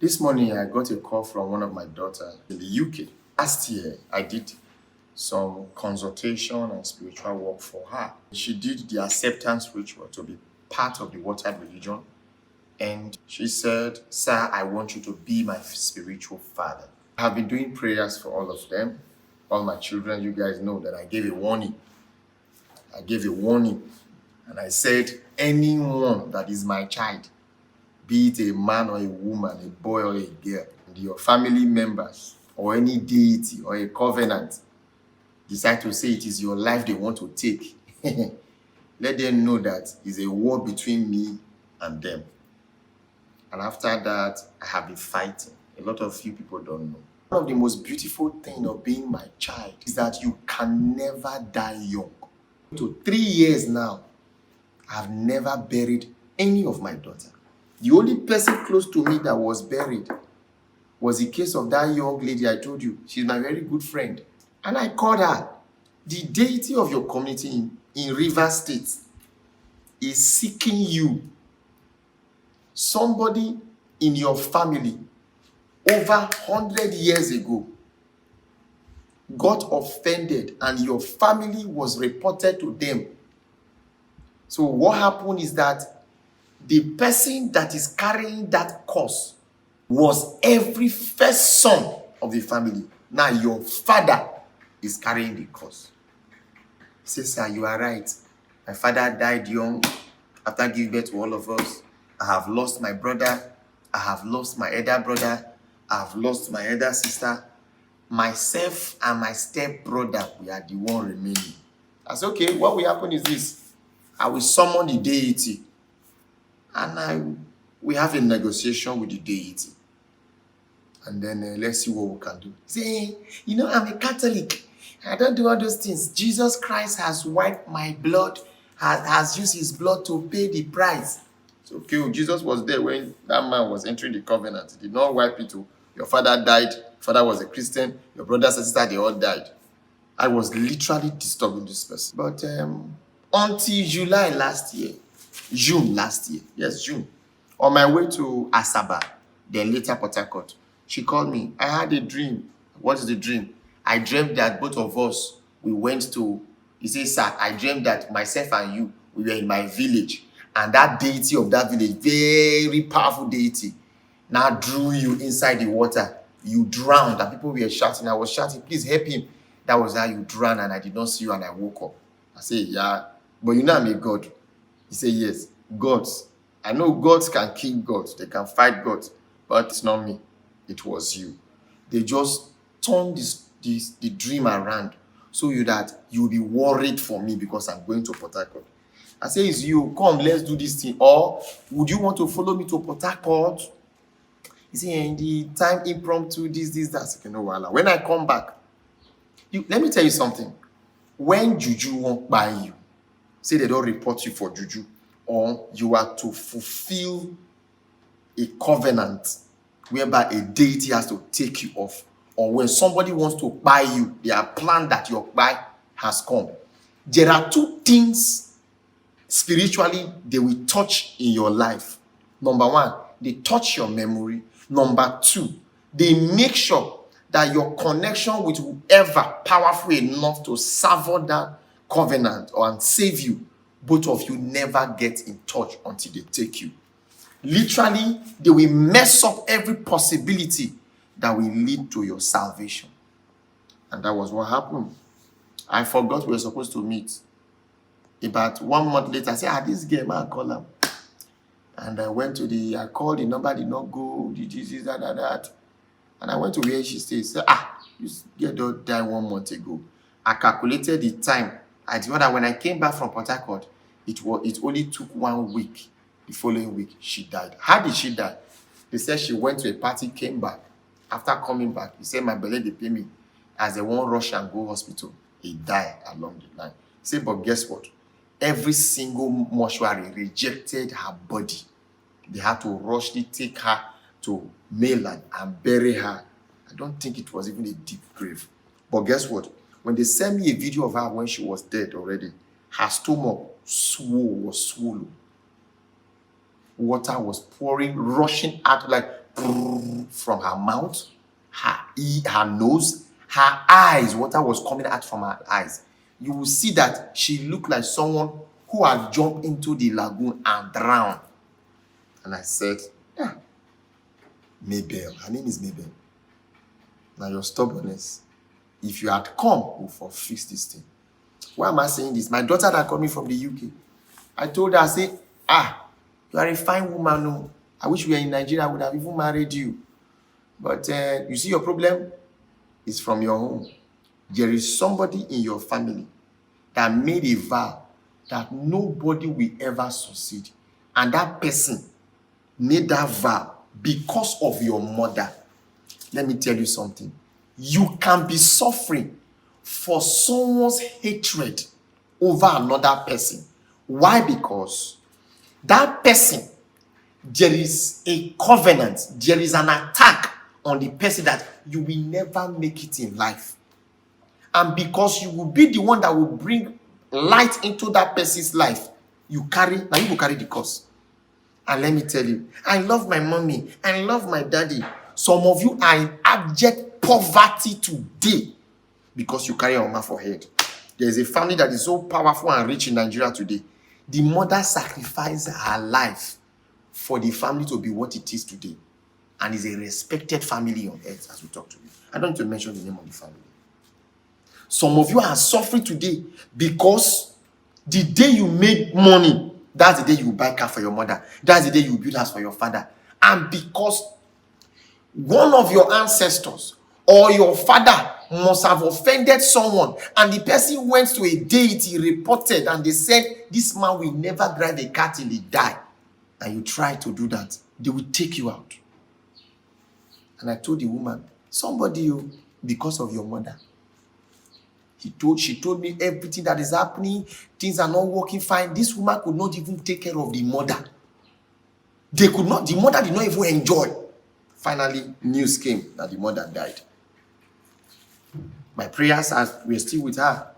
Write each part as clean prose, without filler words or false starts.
This morning, I got a call from one of my daughters in the UK. Last year, I did some consultation and spiritual work for her. She did the acceptance ritual to be part of the water religion. And she said, "Sir, I want you to be my spiritual father." I have been doing prayers for all of them, all my children. You guys know that I gave a warning. And I said, anyone that is my child, be it a man or a woman, a boy or a girl, and your family members or any deity or a covenant decide to say it is your life they want to take, let them know that it's a war between me and them. And after that, I have been fighting. A lot of you people don't know. One of the most beautiful things of being my child is that you can never die young. To 3 years now, I've never buried any of my daughter. The only person close to me that was buried was the case of that young lady I told you. She's my very good friend. And I called her. The deity of your community in Rivers State is seeking you. Somebody in your family over 100 years ago got offended and your family was reported to them. So what happened is that the person that is carrying that curse was every first son of the family. Now your father is carrying the curse. He says, "Sir, you are right. My father died young after giving birth to all of us. I have lost my brother. I have lost my elder brother. I have lost my elder sister. Myself and my step brother, we are the one remaining." I said, "Okay, what will happen is this. I will summon the deity. And we have a negotiation with the deity. And then let's see what we can do." Say, "I'm a Catholic. I don't do all those things. Jesus Christ has wiped my blood, has used his blood to pay the price." So, okay, Jesus was there when that man was entering the covenant. He did not wipe it. Your father died. Your father was a Christian. Your brothers and sisters, they all died. I was literally disturbing this person. But until June last year, on my way to Asaba, then later Port Harcourt, she called me. "I had a dream." "What is the dream?" "I dreamt that both of us, we went to," he says, "Sir, I dreamt that myself and you, we were in my village. And that deity of that village, very powerful deity, now drew you inside the water. You drowned." And people were shouting. I was shouting, "Please help him." That was how you drowned, and I did not see you, and I woke up. I said, "Yeah, but I'm a god." He said, "Yes, gods. I know gods can kill gods. They can fight gods. But it's not me. It was you. They just turned the dream around so that you'll be worried for me because I'm going to Port Harcourt." I say, "It's you. Come, let's do this thing. Or would you want to follow me to Port Harcourt?" He said, "In the time impromptu, this, that." I said, "No, wahala. When I come back, let me tell you something. When juju won't buy you, say they don't report you for juju, or you are to fulfill a covenant whereby a deity has to take you off, or when somebody wants to buy you, they are planned that your buy has come. There are two things spiritually they will touch in your life. Number one, they touch your memory. Number two, they make sure that your connection with whoever powerful enough to savor that covenant and save you, both of you never get in touch until they take you. Literally, they will mess up every possibility that will lead to your salvation." And that was what happened. I forgot we were supposed to meet. About 1 month later, I said, "This girl, I call her." And I called the number, did not go, this, that. And I went to where she stays. Said, "This girl died 1 month ago." I calculated the time. I told her when I came back from Port Harcourt, it only took 1 week. The following week, she died. How did she die? They said she went to a party, came back. After coming back, he said, "My belly, they pay me." As they won't rush and go hospital, he died along the line. He said, "But guess what? Every single mortuary rejected her body. They had to rushly take her to mainland and bury her. I don't think it was even a deep grave. But guess what? When they sent me a video of her when she was dead already, her stomach was swollen. Water was pouring, rushing out like from her mouth, her nose, her eyes. Water was coming out from her eyes. You will see that she looked like someone who had jumped into the lagoon and drowned. And I said, Mabel, her name is Mabel. Now your stubbornness, if you had come, we will fix this thing. Why am I saying this? My daughter that called me from the UK, I told her, I say, you are a fine woman. No. I wish we were in Nigeria, I would have even married you. But you see your problem is from your home. There is somebody in your family that made a vow that nobody will ever succeed. And that person made that vow because of your mother. Let me tell you something. You can be suffering for someone's hatred over another person. Why? Because that person, there is a covenant, there is an attack on the person that you will never make it in life. And because you will be the one that will bring light into that person's life, you will carry the curse. And let me tell you, I love my mommy, I love my daddy. Some of you are in abject poverty today because you carry a woman for head. There is a family that is so powerful and rich in Nigeria today. The mother sacrificed her life for the family to be what it is today. And is a respected family on earth as we talk to you. I don't need to mention the name of the family. Some of you are suffering today because the day you made money, that's the day you buy car for your mother. That's the day you build house for your father. And because one of your ancestors or your father must have offended someone and the person went to a deity, reported, and they said, this man will never drive a car till he die. And you try to do that, they will take you out. And I told the woman, somebody, because of your mother. She told me everything that is happening, things are not working fine. This woman could not even take care of the mother. The mother did not even enjoy. Finally, news came that the mother died. My prayers were still with her.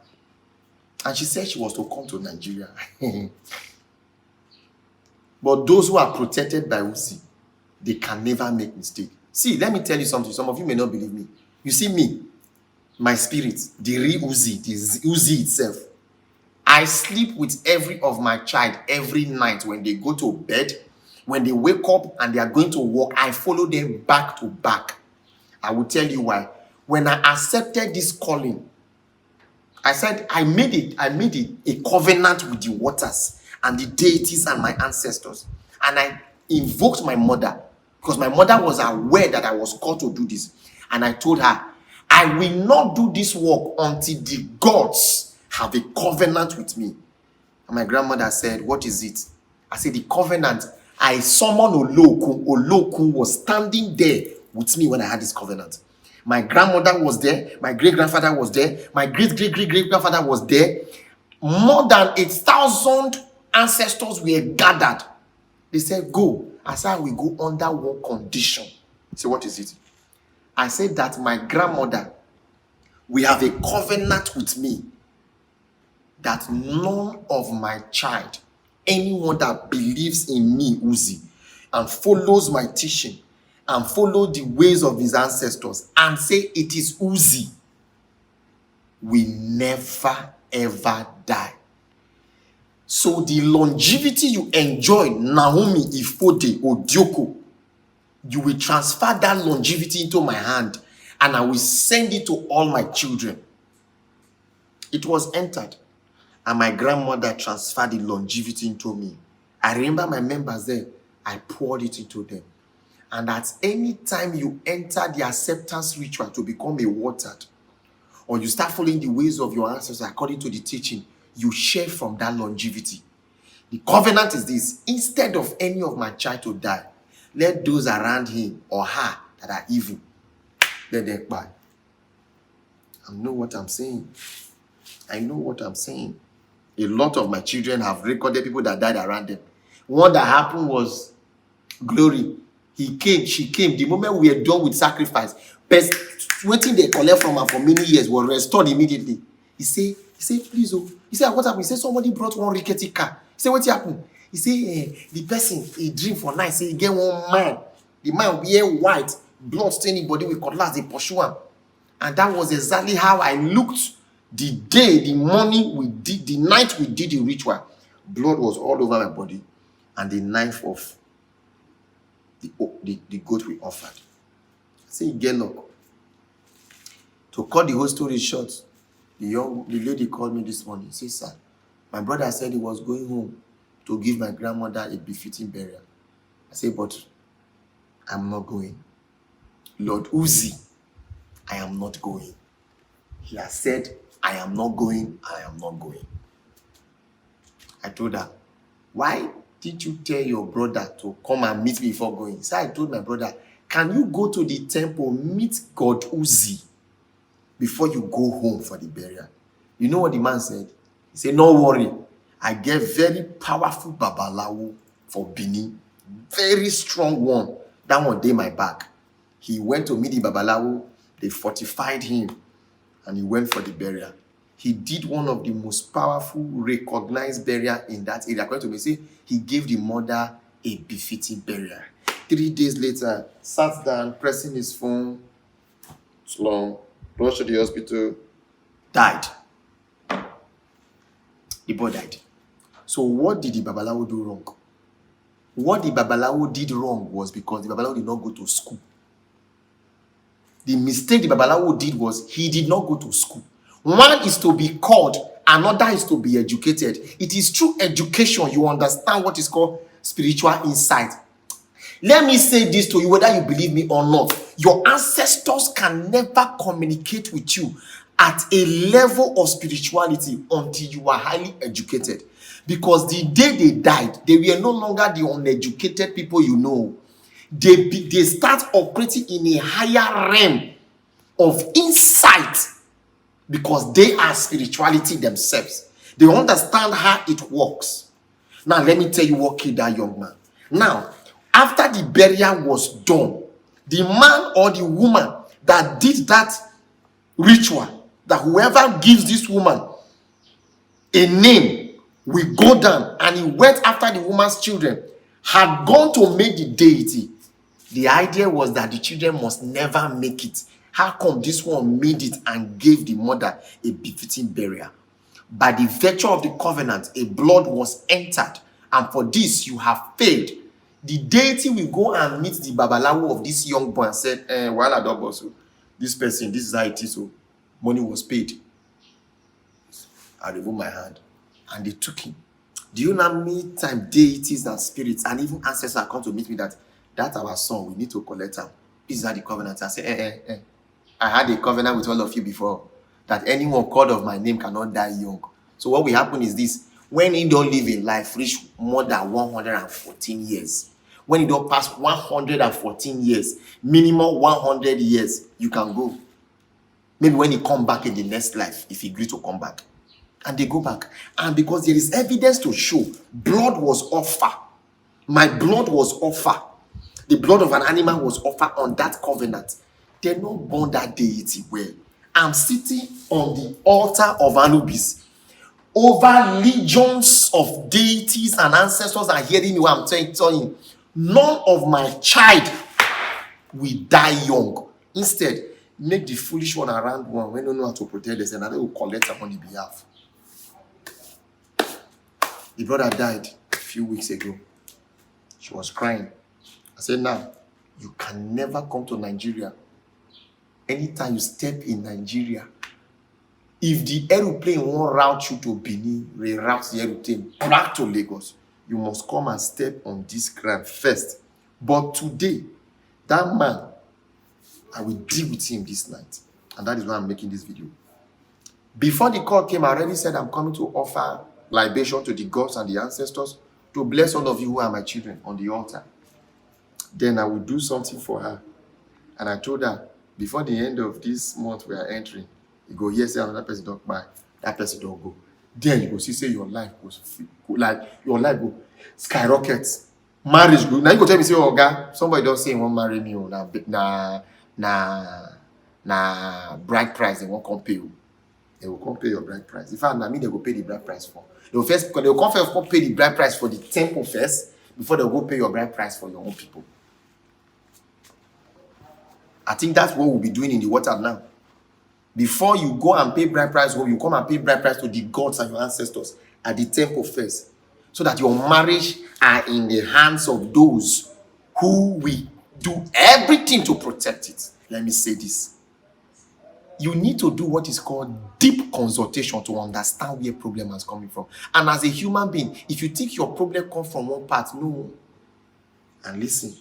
And she said she was to come to Nigeria. But those who are protected by Uzih, they can never make mistake. See, let me tell you something. Some of you may not believe me. You see me, my spirit, the real Uzih, the Uzih itself. I sleep with every of my child every night when they go to bed. When they wake up and they are going to work, I follow them back to back. I will tell you why. When I accepted this calling, I said I made a covenant with the waters and the deities and my ancestors. And I invoked my mother because my mother was aware that I was called to do this. And I told her, I will not do this work until the gods have a covenant with me. And my grandmother said, what is it? I said, the covenant. I summoned Oloku. Oloku was standing there with me when I had this covenant. My grandmother was there. My great-grandfather was there. My great-great-great-great-grandfather was there. More than 1,000 ancestors were gathered. They said, go. I said, we go under one condition. So what is it? I said that my grandmother, we have a covenant with me that none of my child, anyone that believes in me, Uzih, and follows my teaching, and follow the ways of his ancestors, and say it is Uzih, will never ever die. So the longevity you enjoy, Naomi, Ifode, Odioko, you will transfer that longevity into my hand, and I will send it to all my children. It was entered, and my grandmother transferred the longevity into me. I remember my members there, I poured it into them. And at any time you enter the acceptance ritual to become a watered, or you start following the ways of your ancestors according to the teaching, you share from that longevity. The covenant is this: instead of any of my child to die, let those around him or her that are evil, let them die. I know what I'm saying. I know what I'm saying. A lot of my children have recorded people that died around them. What that happened was Glory. He came, she came. The moment we were done with sacrifice, waiting they collect from her for many years was restored immediately. He said, please, oh. He said, what happened? He said, somebody brought one rickety car. He said, what happened? He said, the person, he dream for night. He said, he get one man The man wear white, blood staining body with cutlass, they pursue him. And that was exactly how I looked the day, the morning we did, the night we did the ritual. Blood was all over my body, and the knife of the goat we offered. I say, you get luck. To cut the whole story short, the lady called me this morning. She said, sir, my brother said he was going home to give my grandmother a befitting burial. I said, but I'm not going. Lord Uzih, I am not going. He has said, I am not going, I am not going. I told her, why did you tell your brother to come and meet me before going? So I told my brother, can you go to the temple, meet God Uzih before you go home for the burial? You know what the man said? He said, no worry. I get very powerful babalawo for Benin. Very strong one. That one day my back. He went to meet the babalawo. They fortified him. And he went for the burial. He did one of the most powerful, recognized burial in that area. According to me, say he gave the mother a befitting burial. 3 days later, sat down, pressing his phone. It's long. Rushed to the hospital. Died. The boy died. So what did the babalawo do wrong? What the babalawo did wrong was because the babalawo did not go to school. The mistake the babalawo did was he did not go to school. One is to be called, another is to be educated. It is through education you understand what is called spiritual insight. Let me say this to you, whether you believe me or not. Your ancestors can never communicate with you at a level of spirituality until you are highly educated. Because the day they died, they were no longer the uneducated people you know. They start operating in a higher realm of insight because they are spirituality themselves. They understand how it works. Now, let me tell you what killed that young man. Now, after the burial was done, the man or the woman that did that ritual, that whoever gives this woman a name will go down, and he went after the woman's children, had gone to make the deity. The idea was that the children must never make it. How come this one made it and gave the mother a befitting burial? By the virtue of the covenant, a blood was entered, and for this you have failed. The deity will go and meet the babalawo of this young boy and said, while I don't so this person, this is how it is, so money was paid. I removed my hand, and they took him. Do you know how many times deities and spirits and even ancestors come to meet me that our son, we need to collect him? This is how the covenant. I say, I had a covenant with all of you before that anyone called of my name cannot die young. So what will happen is this: when he don't live in life, reach more than 114 years, when he don't pass 114 years, minimum 100 years, you can go. Maybe when he come back in the next life, if he agree to come back. And they go back. And because there is evidence to show blood was offered. My blood was offered. The blood of an animal was offered on that covenant. They not born that deity well. I'm sitting on the altar of Anubis. Over legions of deities and ancestors are hearing me what I'm telling you. None of my child will die young. Instead, make the foolish one around one when they don't know how to protect themselves, and they will collect them on the behalf. The brother died a few weeks ago. She was crying. I said, now, you can never come to Nigeria. Anytime you step in Nigeria, if the aeroplane won't route you to Benin, reroute the aeroplane back to Lagos, you must come and step on this ground first. But today, that man, I will deal with him this night. And that is why I'm making this video. Before the call came, I already said I'm coming to offer libation to the gods and the ancestors to bless all of you who are my children on the altar. Then I will do something for her. And I told her, before the end of this month we are entering, you go, yes, another person don't buy, that person don't go. Then you go see, say your life goes like your life go skyrockets. Marriage go. Now you go tell me, say, oh God, somebody don't say won't marry me, or na bride price, they won't come pay you. They will come pay your bride price. In fact, I mean they will pay the bride price for. They will first, because they will come first pay the bride price for the temple first, before they will go pay your bride price for your own people. I think that's what we'll be doing in the water now. Before you go and pay bride price home, you come and pay bride price to the gods and your ancestors at the temple first, so that your marriage are in the hands of those who will do everything to protect it. Let me say this. You need to do what is called deep consultation to understand where problem is coming from. And as a human being, if you think your problem comes from one part, no. And listen,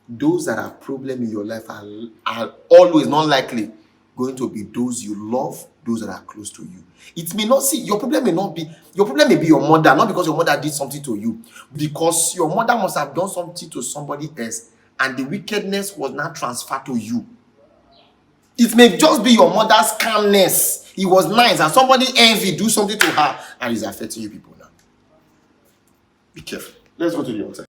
those that have problem in your life are always not likely going to be those you love, those that are close to you. It may not see your problem may be your mother, not because your mother did something to you, because your mother must have done something to somebody else, and the wickedness was not transferred to you. It may just be your mother's calmness. It was nice, and somebody envy do something to her, and it's affecting you people now. Be careful. Let's go to the altar.